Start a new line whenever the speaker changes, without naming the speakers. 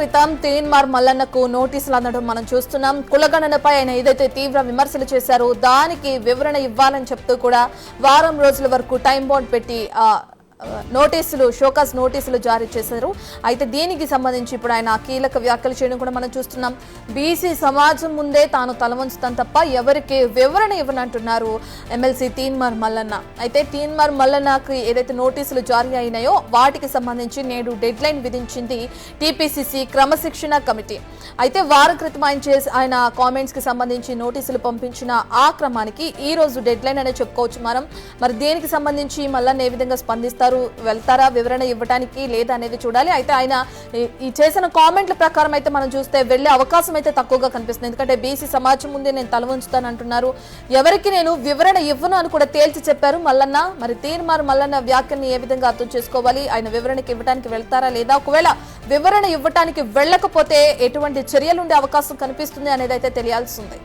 క్రితం తీన్మార్ మల్లన్నకు నోటీసులు అందడం మనం చూస్తున్నాం. కులగణనపై ఆయన ఏదైతే తీవ్ర విమర్శలు చేశారో దానికి వివరణ ఇవ్వాలని చెప్తూ కూడా వారం రోజుల వరకు టైం బౌండ్ పెట్టి షోకాస్ నోటీసులు జారీ చేశారు. అయితే దీనికి సంబంధించి ఇప్పుడు ఆయన కీలక వ్యాఖ్యలు చేయడం కూడా మనం చూస్తున్నాం. బీసీ సమాజం ముందే తాను తలవంచుతాను తప్ప ఎవరికి వివరణ ఇవ్వనంటున్నారు ఎమ్మెల్సీ తీన్మార్ మల్లన్న. అయితే తీన్మార్ మల్లన్నకి ఏదైతే నోటీసులు జారీ అయినాయో వాటికి సంబంధించి నేడు డెడ్ లైన్ విధించింది టీపీసీసీ క్రమశిక్షణ కమిటీ. అయితే వారం క్రితం ఆయన కామెంట్స్ కి సంబంధించి నోటీసులు పంపించిన ఆ క్రమానికి ఈ రోజు డెడ్ లైన్ అనే చెప్పుకోవచ్చు మనం. మరి దీనికి సంబంధించి మల్లన్న ఏ విధంగా స్పందిస్తారు, వెళ్తారా వివరణ ఇవ్వడానికి లేదా అనేది చూడాలి. అయితే ఆయన ఈ చేసిన కామెంట్ల ప్రకారం అయితే మనం చూస్తే వెళ్లే అవకాశం అయితే తక్కువగా కనిపిస్తుంది. ఎందుకంటే బీసీ సమాజం ముందే నేను తల ఉంచుతాను అంటున్నారు. ఎవరికి నేను వివరణ ఇవ్వను అని కూడా తేల్చి చెప్పారు మల్లన్న. మరి తీన్మార్ మల్లన్న వ్యాఖ్యల్ని ఏ విధంగా అర్థం చేసుకోవాలి, ఆయన వివరణకి ఇవ్వడానికి వెళ్తారా లేదా, ఒకవేళ వివరణ ఇవ్వడానికి వెళ్ళకపోతే ఎటువంటి చర్యలు ఉండే అవకాశం కనిపిస్తుంది అనేది అయితే తెలియాల్సి ఉంది.